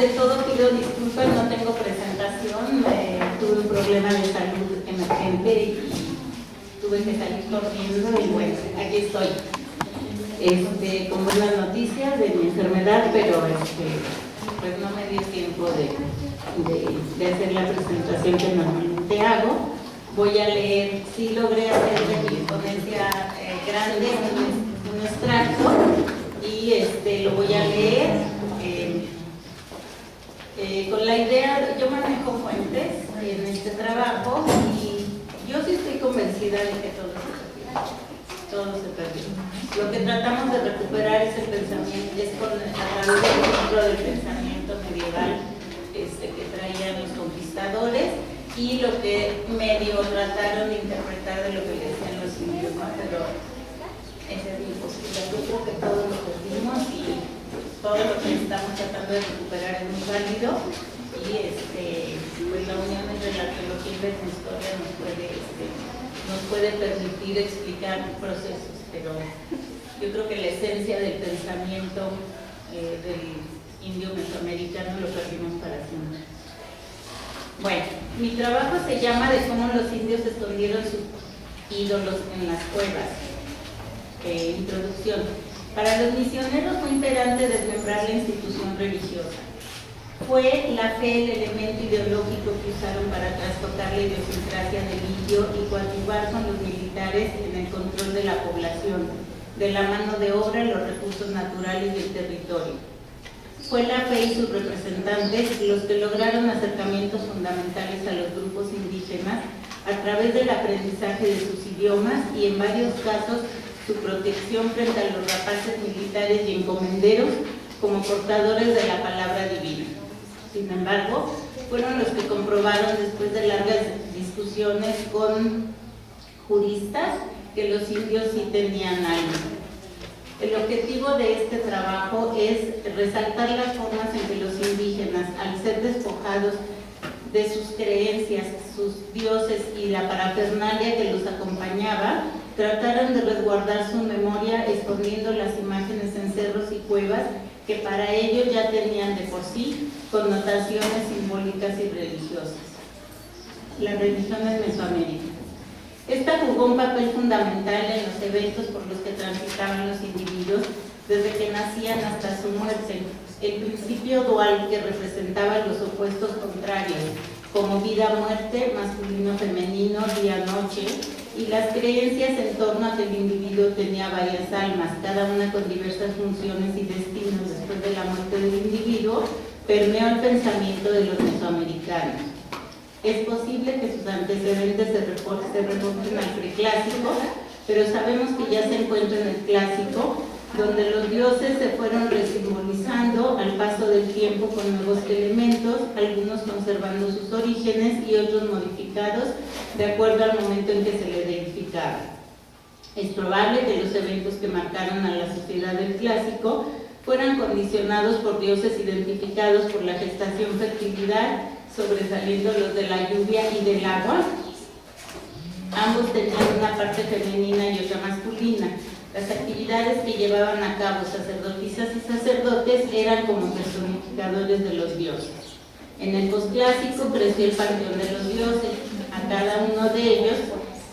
Ante todo pido disculpas, no tengo presentación, tuve un problema de salud emergente y tuve que salir corriendo y bueno, aquí estoy. Con buenas noticias de mi enfermedad, pero pues no me dio tiempo de hacer la presentación que normalmente hago. Voy a leer, sí logré hacer de mi ponencia grande un extracto y lo voy a leer con la idea. Yo manejo fuentes en este trabajo y yo sí estoy convencida de que todo se perdió. Lo que tratamos de recuperar es el pensamiento, a través del ejemplo del pensamiento medieval que traían los conquistadores y lo que medio trataron de interpretar de lo que le decían los indios, ¿no? Pero esa es mi postura. Yo creo que todo lo perdimos y todo lo que estamos tratando de recuperar es muy válido y pues la unión entre la arqueología y la historia nos puede permitir explicar procesos, pero yo creo que la esencia del pensamiento del indio mesoamericano lo perdimos para siempre. Bueno, mi trabajo se llama de cómo los indios escondieron sus ídolos en las cuevas. Introducción. Para los misioneros fue imperante desmembrar la institución religiosa. Fue la fe el elemento ideológico que usaron para trastocar la idiosincrasia del indio y coadyuvar con los militares en el control de la población, de la mano de obra, los recursos naturales y el territorio. Fue la fe y sus representantes los que lograron acercamientos fundamentales a los grupos indígenas a través del aprendizaje de sus idiomas y en varios casos su protección frente a los rapaces militares y encomenderos como portadores de la palabra divina. Sin embargo, fueron los que comprobaron después de largas discusiones con juristas que los indios sí tenían alma. El objetivo de este trabajo es resaltar las formas en que los indígenas, al ser despojados de sus creencias, sus dioses y la parafernalia que los acompañaba, trataron de resguardar su memoria escondiendo las imágenes en cerros y cuevas que para ellos ya tenían de por sí connotaciones simbólicas y religiosas. La religión en Mesoamérica. Esta jugó un papel fundamental en los eventos por los que transitaban los individuos desde que nacían hasta su muerte. El principio dual que representaba los opuestos contrarios, como vida-muerte, masculino-femenino, día-noche, y las creencias en torno a que el individuo tenía varias almas, cada una con diversas funciones y destinos después de la muerte del individuo, permeó el pensamiento de los mesoamericanos. Es posible que sus antecedentes se remonten al preclásico, pero sabemos que ya se encuentra en el clásico, donde los dioses se fueron resimbolizando al paso del tiempo con nuevos elementos, algunos conservando sus orígenes y otros modificados de acuerdo al momento en que se le deificaba. Es probable que los eventos que marcaron a la sociedad del clásico fueran condicionados por dioses identificados por la gestación, fertilidad, sobresaliendo los de la lluvia y del agua. Ambos tenían una parte femenina y otra masculina. Las actividades que llevaban a cabo sacerdotisas y sacerdotes eran como personificadores de los dioses. En el posclásico creció el panteón de los dioses. A cada uno de ellos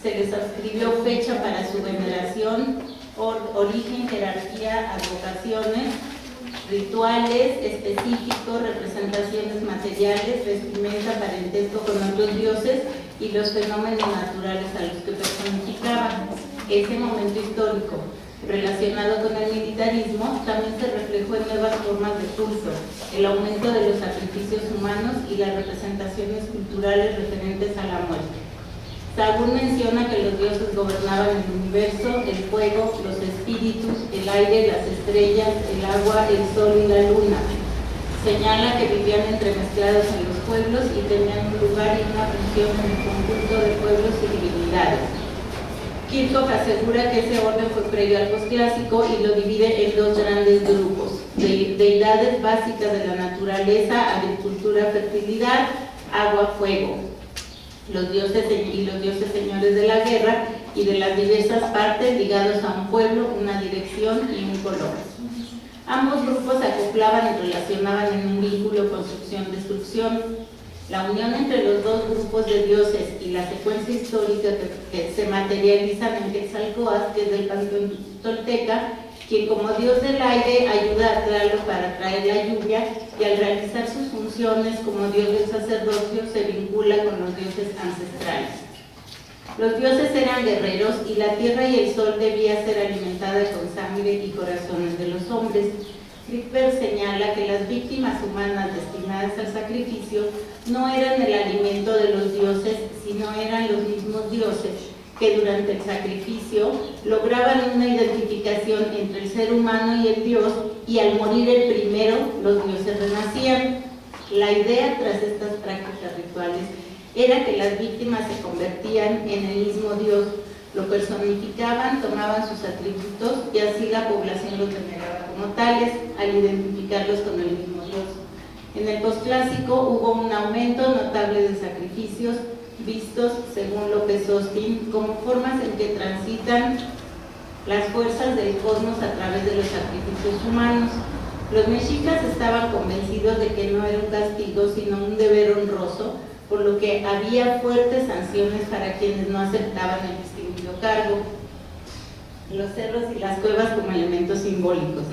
se les adscribió fecha para su veneración, origen, jerarquía, advocaciones, rituales específicos, representaciones materiales, vestimenta, parentesco con otros dioses y los fenómenos naturales a los que personificaban. Ese momento histórico, relacionado con el militarismo, también se reflejó en nuevas formas de culto, el aumento de los sacrificios humanos y las representaciones culturales referentes a la muerte. Sagún menciona que los dioses gobernaban el universo, el fuego, los espíritus, el aire, las estrellas, el agua, el sol y la luna. Señala que vivían entremezclados en los pueblos y tenían un lugar y una función en el conjunto de pueblos y divinidades. Kirchhoff asegura que ese orden fue previo al posclásico y lo divide en dos grandes grupos: deidades básicas de la naturaleza, agricultura, fertilidad, agua, fuego. Los dioses señores de la guerra y de las diversas partes ligados a un pueblo, una dirección y un color. Ambos grupos se acoplaban y relacionaban en un vínculo construcción-destrucción. La unión entre los dos grupos de dioses y la secuencia histórica que se materializan en Quetzalcóatl, que es del panteón tolteca, quien como dios del aire ayuda a Tlaloc para traer la lluvia, y al realizar sus funciones como dios del sacerdocio se vincula con los dioses ancestrales. Los dioses eran guerreros y la tierra y el sol debía ser alimentada con sangre y corazones de los hombres. Friedberg señala que las víctimas humanas destinadas al sacrificio no eran el alimento de los dioses, sino eran los mismos dioses que durante el sacrificio lograban una identificación entre el ser humano y el dios, y al morir el primero, los dioses renacían. La idea tras estas prácticas rituales era que las víctimas se convertían en el mismo dios, lo personificaban, tomaban sus atributos y así la población los veneraba como tales, al identificarlos con el mismo dios. En el posclásico hubo un aumento notable de sacrificios, vistos, según López Austin, como formas en que transitan las fuerzas del cosmos a través de los sacrificios humanos. Los mexicas estaban convencidos de que no era un castigo, sino un deber honroso, por lo que había fuertes sanciones para quienes no aceptaban el distinguido cargo. Los cerros y las cuevas como elementos simbólicos.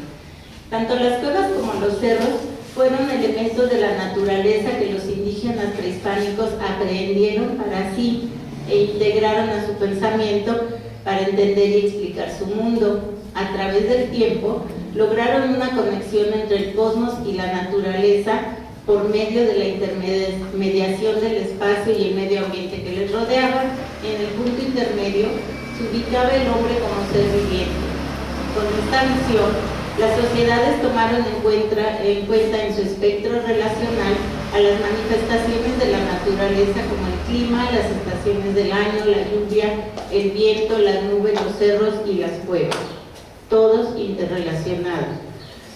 Tanto las cuevas como los cerros fueron elementos de la naturaleza que los indígenas prehispánicos aprendieron para sí e integraron a su pensamiento para entender y explicar su mundo. A través del tiempo, lograron una conexión entre el cosmos y la naturaleza por medio de la intermediación del espacio y el medio ambiente que les rodeaba. En el punto intermedio se ubicaba el hombre como ser viviente. Con esta visión, las sociedades tomaron en cuenta en su espectro relacional a las manifestaciones de la naturaleza como el clima, las estaciones del año, la lluvia, el viento, las nubes, los cerros y las cuevas, todos interrelacionados.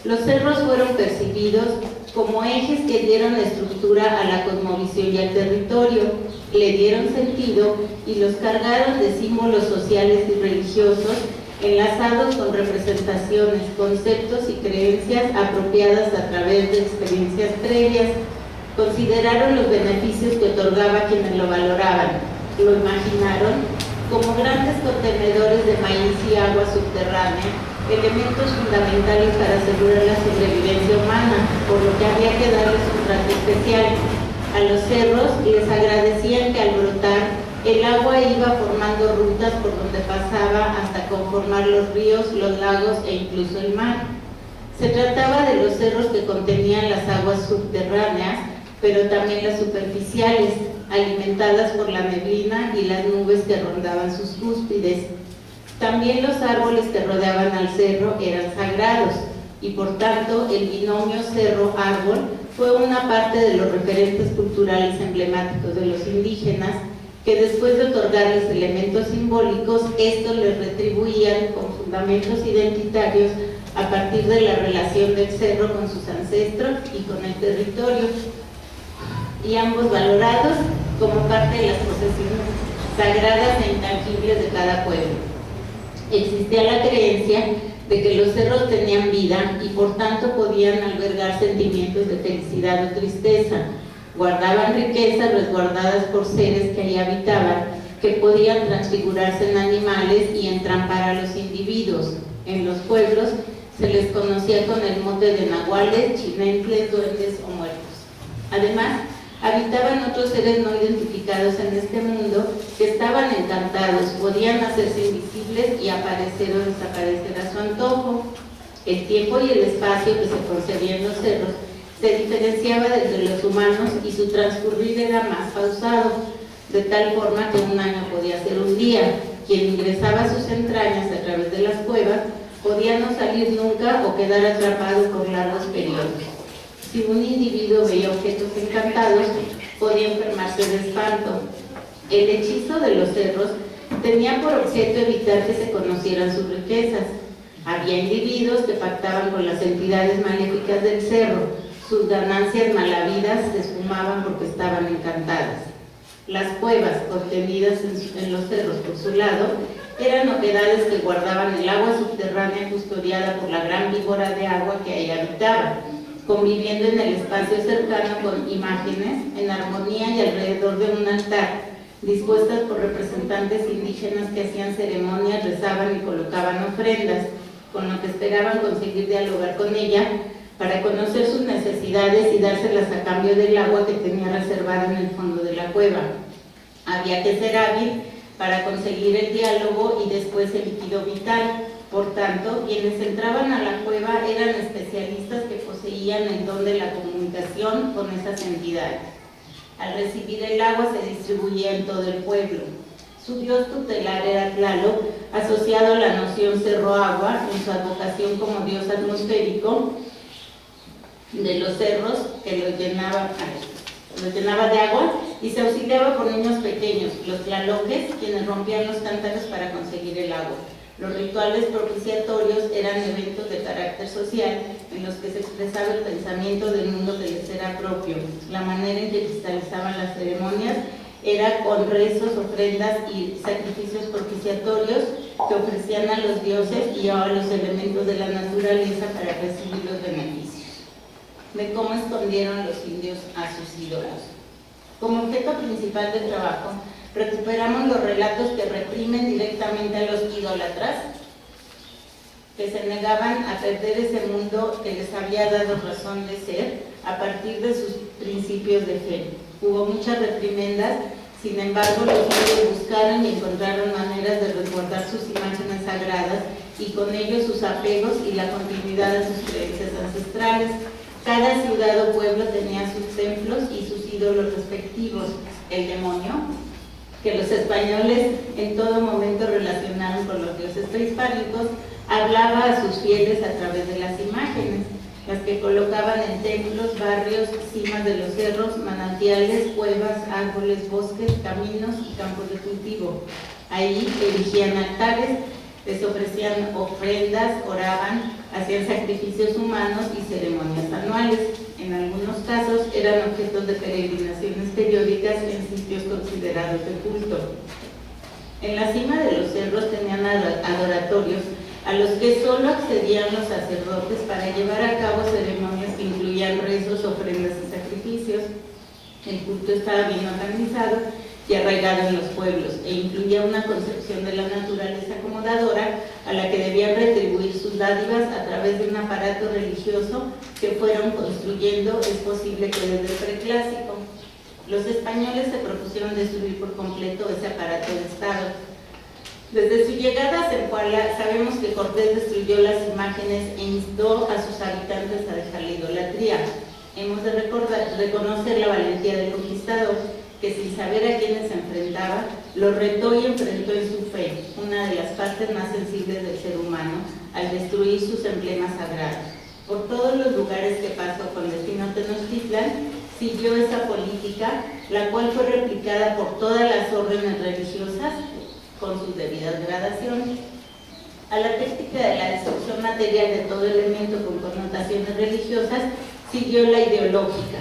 Los cerros fueron percibidos como ejes que dieron estructura a la cosmovisión y al territorio, le dieron sentido y los cargaron de símbolos sociales y religiosos enlazados con representaciones, conceptos y creencias apropiadas a través de experiencias previas. Consideraron los beneficios que otorgaba a quienes lo valoraban, lo imaginaron como grandes contenedores de maíz y agua subterránea, elementos fundamentales para asegurar la sobrevivencia humana, por lo que había que darles un trato especial. A los cerros les agradecían que al brotar el agua iba formando rutas por donde pasaba hasta conformar los ríos, los lagos e incluso el mar. Se trataba de los cerros que contenían las aguas subterráneas, pero también las superficiales, alimentadas por la neblina y las nubes que rondaban sus cúspides. También los árboles que rodeaban al cerro eran sagrados y por tanto el binomio cerro-árbol fue una parte de los referentes culturales emblemáticos de los indígenas, que después de otorgarles elementos simbólicos, estos les retribuían con fundamentos identitarios a partir de la relación del cerro con sus ancestros y con el territorio, y ambos valorados como parte de las posesiones sagradas e intangibles de cada pueblo. Existía la creencia de que los cerros tenían vida y por tanto podían albergar sentimientos de felicidad o tristeza. Guardaban riquezas resguardadas por seres que ahí habitaban, que podían transfigurarse en animales y entrampar a los individuos. En los pueblos se les conocía con el mote de nahuales, chinentles, duendes o muertos. Además, habitaban otros seres no identificados en este mundo que estaban encantados, podían hacerse invisibles y aparecer o desaparecer a su antojo. El tiempo y el espacio que se concedía en los cerros se diferenciaba de los humanos y su transcurrir era más pausado, de tal forma que un año podía ser un día. Quien ingresaba a sus entrañas a través de las cuevas podía no salir nunca o quedar atrapado por largos periodos. Si un individuo veía objetos encantados, podía enfermarse de espanto. El hechizo de los cerros tenía por objeto evitar que se conocieran sus riquezas. Había individuos que pactaban con las entidades maléficas del cerro. Sus ganancias malavidas se esfumaban porque estaban encantadas. Las cuevas, contenidas en los cerros por su lado, Eran oquedades que guardaban el agua subterránea custodiada por la gran víbora de agua que ahí habitaba, conviviendo en el espacio cercano con imágenes en armonía y alrededor de un altar, dispuestas por representantes indígenas que hacían ceremonias, rezaban y colocaban ofrendas, con lo que esperaban conseguir dialogar con ella para conocer sus necesidades y dárselas a cambio del agua que tenía reservada en el fondo de la cueva. Había que ser hábil para conseguir el diálogo y después el líquido vital. Por tanto, quienes entraban a la cueva eran especialistas que poseían el don de la comunicación con esas entidades. Al recibir el agua se distribuía en todo el pueblo. Su dios tutelar era Tlaloc, asociado a la noción cerro-agua en su advocación como dios atmosférico de los cerros que lo llenaba de agua, y se auxiliaba por niños pequeños, los tlaloques, quienes rompían los cántaros para conseguir el agua. Los rituales propiciatorios eran eventos de carácter social en los que se expresaba el pensamiento del mundo que les era propio. La manera en que cristalizaban las ceremonias era con rezos, ofrendas y sacrificios propiciatorios que ofrecían a los dioses y a los elementos de la naturaleza para recibir los beneficios. De cómo escondieron los indios a sus ídolos. Como objeto principal del trabajo, recuperamos los relatos que reprimen directamente a los idólatras, que se negaban a perder ese mundo que les había dado razón de ser a partir de sus principios de fe. Hubo muchas reprimendas, sin embargo los indios buscaron y encontraron maneras de resguardar sus imágenes sagradas y con ello sus apegos y la continuidad de sus creencias ancestrales. Cada ciudad o pueblo tenía sus templos y sus ídolos respectivos. El demonio, que los españoles en todo momento relacionaron con los dioses prehispánicos, hablaba a sus fieles a través de las imágenes, las que colocaban en templos, barrios, cimas de los cerros, manantiales, cuevas, árboles, bosques, caminos y campos de cultivo. Ahí erigían altares, les ofrecían ofrendas, oraban, hacían sacrificios humanos y ceremonias anuales. En algunos casos eran objetos de peregrinaciones periódicas en sitios considerados de culto. En la cima de los cerros tenían adoratorios a los que solo accedían los sacerdotes para llevar a cabo ceremonias que incluían rezos, ofrendas y sacrificios. El culto estaba bien organizado y arraigado en los pueblos, e incluía una concepción de la naturaleza acomodadora a la que debían retribuir sus dádivas a través de un aparato religioso que fueron construyendo, es posible que desde el preclásico. Los españoles se propusieron destruir por completo ese aparato de Estado. Desde su llegada a Zempoala, sabemos que Cortés destruyó las imágenes e instó a sus habitantes a dejar la idolatría. Hemos de reconocer la valentía del conquistador, que sin saber a quiénes se enfrentaba, lo retó y enfrentó en su fe, una de las partes más sensibles del ser humano, al destruir sus emblemas sagrados. Por todos los lugares que pasó con destino a Tenochtitlan, siguió esa política, la cual fue replicada por todas las órdenes religiosas con sus debidas gradaciones. A la técnica de la destrucción material de todo elemento con connotaciones religiosas siguió la ideológica.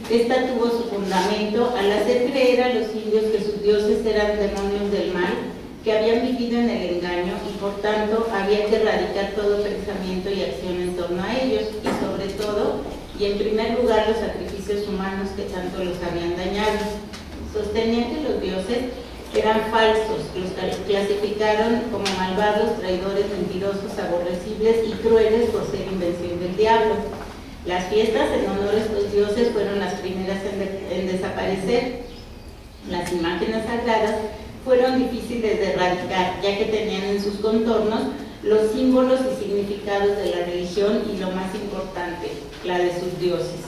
Esta tuvo su fundamento al hacer creer a los indios que sus dioses eran demonios del mal, que habían vivido en el engaño y por tanto había que erradicar todo pensamiento y acción en torno a ellos y sobre todo, y en primer lugar, los sacrificios humanos que tanto los habían dañado. Sostenían que los dioses eran falsos, los clasificaron como malvados, traidores, mentirosos, aborrecibles y crueles por ser invención del diablo. Las fiestas en honor a estos dioses fueron las primeras en desaparecer. Las imágenes sagradas fueron difíciles de erradicar, ya que tenían en sus contornos los símbolos y significados de la religión y lo más importante, la de sus dioses.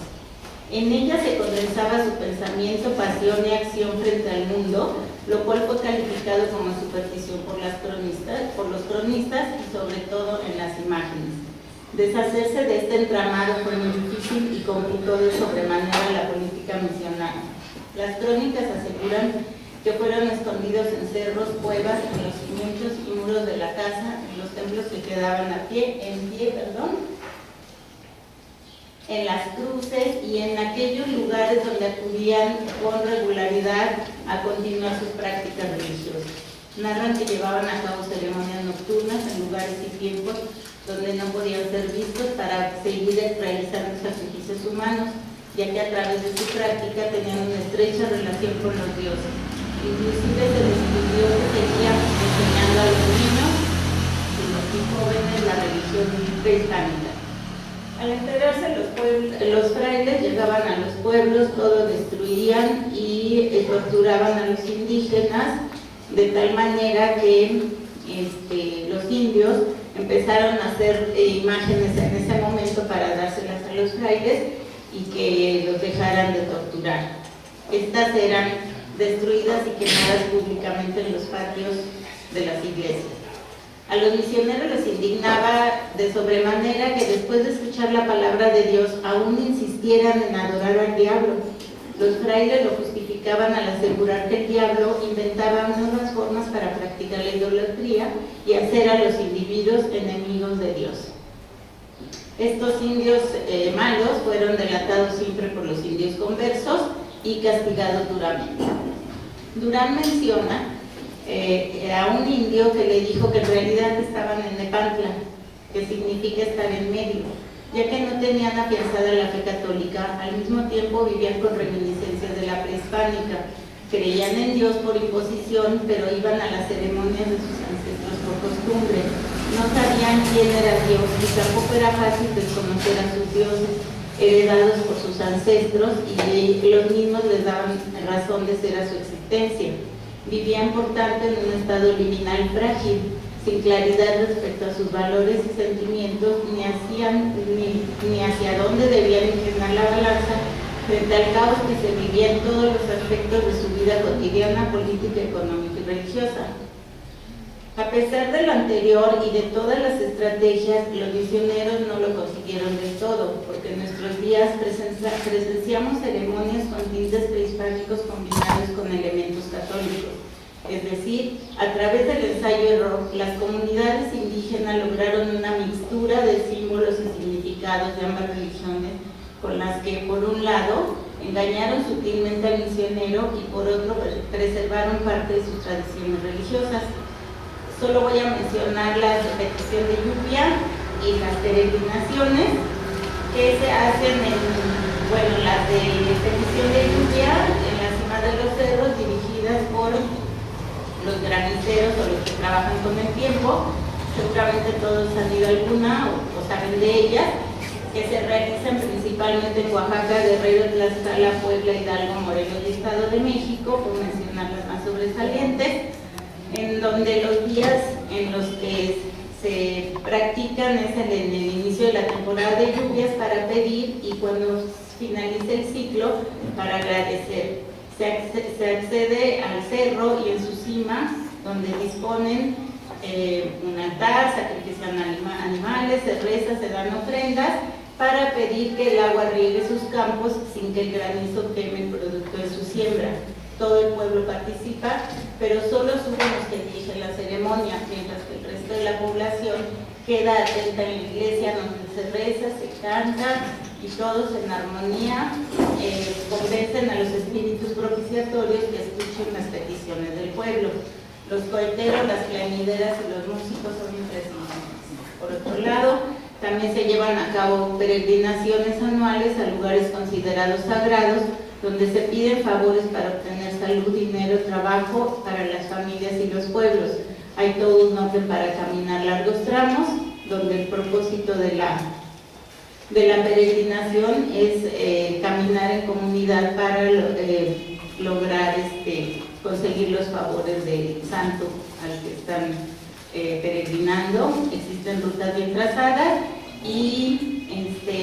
En ellas se condensaba su pensamiento, pasión y acción frente al mundo, lo cual fue calificado como superstición por los cronistas y sobre todo en las imágenes. Deshacerse de este entramado fue muy difícil y complicó de sobremanera la política misionera. Las crónicas aseguran que fueron escondidos en cerros, cuevas, en los cimientos y muros de la casa, en los templos que quedaban en las cruces y en aquellos lugares donde acudían con regularidad a continuar sus prácticas religiosas. Narran que llevaban a cabo ceremonias nocturnas en lugares y tiempos donde no podían ser vistos para seguir realizando sacrificios humanos, ya que a través de su práctica tenían una estrecha relación con los dioses. Inclusive se les pidió que seguían enseñando a los niños y jóvenes la religión prehispánica. Al enterarse los frailes llegaban a los pueblos, todo destruían y torturaban a los indígenas, de tal manera que los indios empezaron a hacer imágenes en ese momento para dárselas a los frailes y que los dejaran de torturar. Estas eran destruidas y quemadas públicamente en los patios de las iglesias. A los misioneros les indignaba de sobremanera que después de escuchar la palabra de Dios aún insistieran en adorar al diablo. Los frailes lo justificaban al asegurar que el diablo inventaba nuevas formas para practicar la idolatría y hacer a los individuos enemigos de Dios. Estos indios malos fueron delatados siempre por los indios conversos y castigados duramente. Durán menciona a un indio que le dijo que en realidad estaban en Nepantla, que significa estar en medio, ya que no tenían afianzada la fe católica, al mismo tiempo vivían con reminiscencias de la prehispánica, creían en Dios por imposición, pero iban a las ceremonias de sus ancestros por costumbre, no sabían quién era Dios y tampoco era fácil desconocer a sus dioses, heredados por sus ancestros, y los mismos les daban razón de ser a su existencia. Vivían, por tanto, en un estado liminal frágil, sin claridad respecto a sus valores y sentimientos, ni hacia dónde debían inclinar la balanza frente al caos que se vivía en todos los aspectos de su vida cotidiana, política, económica y religiosa. A pesar de lo anterior y de todas las estrategias, los misioneros no lo consiguieron del todo, porque en nuestros días presenciamos ceremonias con tintes prehispánicos combinados con elementos católicos. Es decir, a través del ensayo-error, las comunidades indígenas lograron una mixtura de símbolos y significados de ambas religiones, con las que, por un lado, engañaron sutilmente al misionero y, por otro, preservaron parte de sus tradiciones religiosas. Solo voy a mencionar las de petición de lluvia y las peregrinaciones que se hacen las de petición de lluvia en la cima de los cerros, dirigidas por los graniceros o los que trabajan con el tiempo. Seguramente todos han ido a alguna o saben de ellas, que se realizan principalmente en Oaxaca, Guerrero, Tlaxcala, Puebla, Hidalgo, Morelos y Estado de México, por mencionar las más sobresalientes, en donde los días en los que se practican es en el inicio de la temporada de lluvias para pedir, y cuando finalice el ciclo para agradecer. Se accede al cerro y en su cima, donde disponen un altar, sacrifican animales, se reza, se dan ofrendas para pedir que el agua riegue sus campos sin que el granizo queme el producto de su siembra. Todo el pueblo participa, pero solo suben los que dirigen la ceremonia, mientras que el resto de la población queda atenta en la iglesia, donde se reza, se canta y todos en armonía convencen a los espíritus propiciatorios que escuchen las peticiones del pueblo. Los coheteros, las planideras y los músicos son imprescindibles. Por otro lado, también se llevan a cabo peregrinaciones anuales a lugares considerados sagrados, donde se piden favores para obtener salud, dinero, trabajo para las familias y los pueblos. Hay todo un orden para caminar largos tramos, donde el propósito de la peregrinación es caminar en comunidad para lograr conseguir los favores del santo al que están peregrinando. Existen rutas bien trazadas y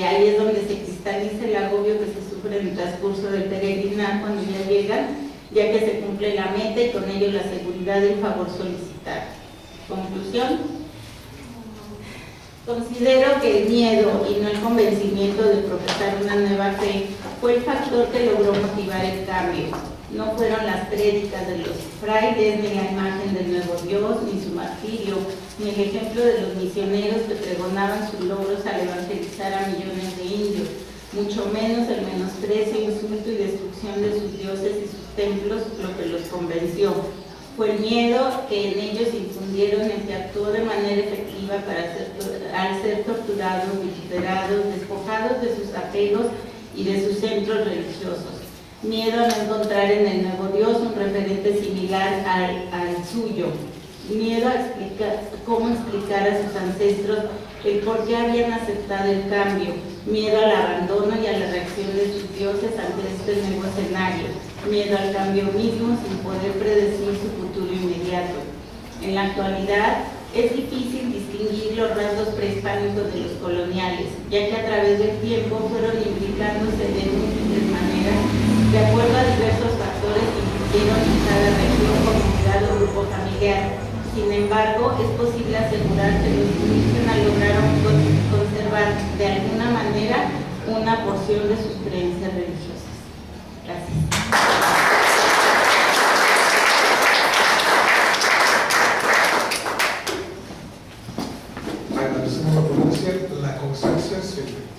ahí es donde se cristaliza el agobio que se sufre en el transcurso del peregrinar cuando ya llegan, ya que se cumple la meta y con ello la seguridad del favor solicitado. Conclusión. Considero que el miedo y no el convencimiento de profesar una nueva fe fue el factor que logró motivar el cambio. No fueron las prédicas de los frailes, ni la imagen del nuevo Dios, ni su martirio, ni el ejemplo de los misioneros que pregonaban sus logros al evangelizar a millones de indios, mucho menos el menosprecio, insulto y destrucción de sus dioses y sus templos lo que los convenció. fue el miedo que en ellos infundieron el que actuó de manera efectiva al ser torturados, vituperados, despojados de sus apegos y de sus centros religiosos. Miedo a no encontrar en el nuevo Dios un referente similar al suyo. Miedo a cómo explicar a sus ancestros el por qué habían aceptado el cambio. Miedo al abandono y a la reacción de sus dioses ante este nuevo escenario. Miedo al cambio mismo sin poder predecir su futuro inmediato. En la actualidad es difícil distinguir los rasgos prehispánicos de los coloniales, ya que a través del tiempo fueron implicándose de múltiples maneras de acuerdo a diversos factores que influyeron en cada región, comunidad o grupo familiar. Sin embargo, es posible asegurar que los indígenas lograron conservar de alguna manera una porción de sus creencias religiosas. Gracias. Analizamos la ponencia, la constancia siempre.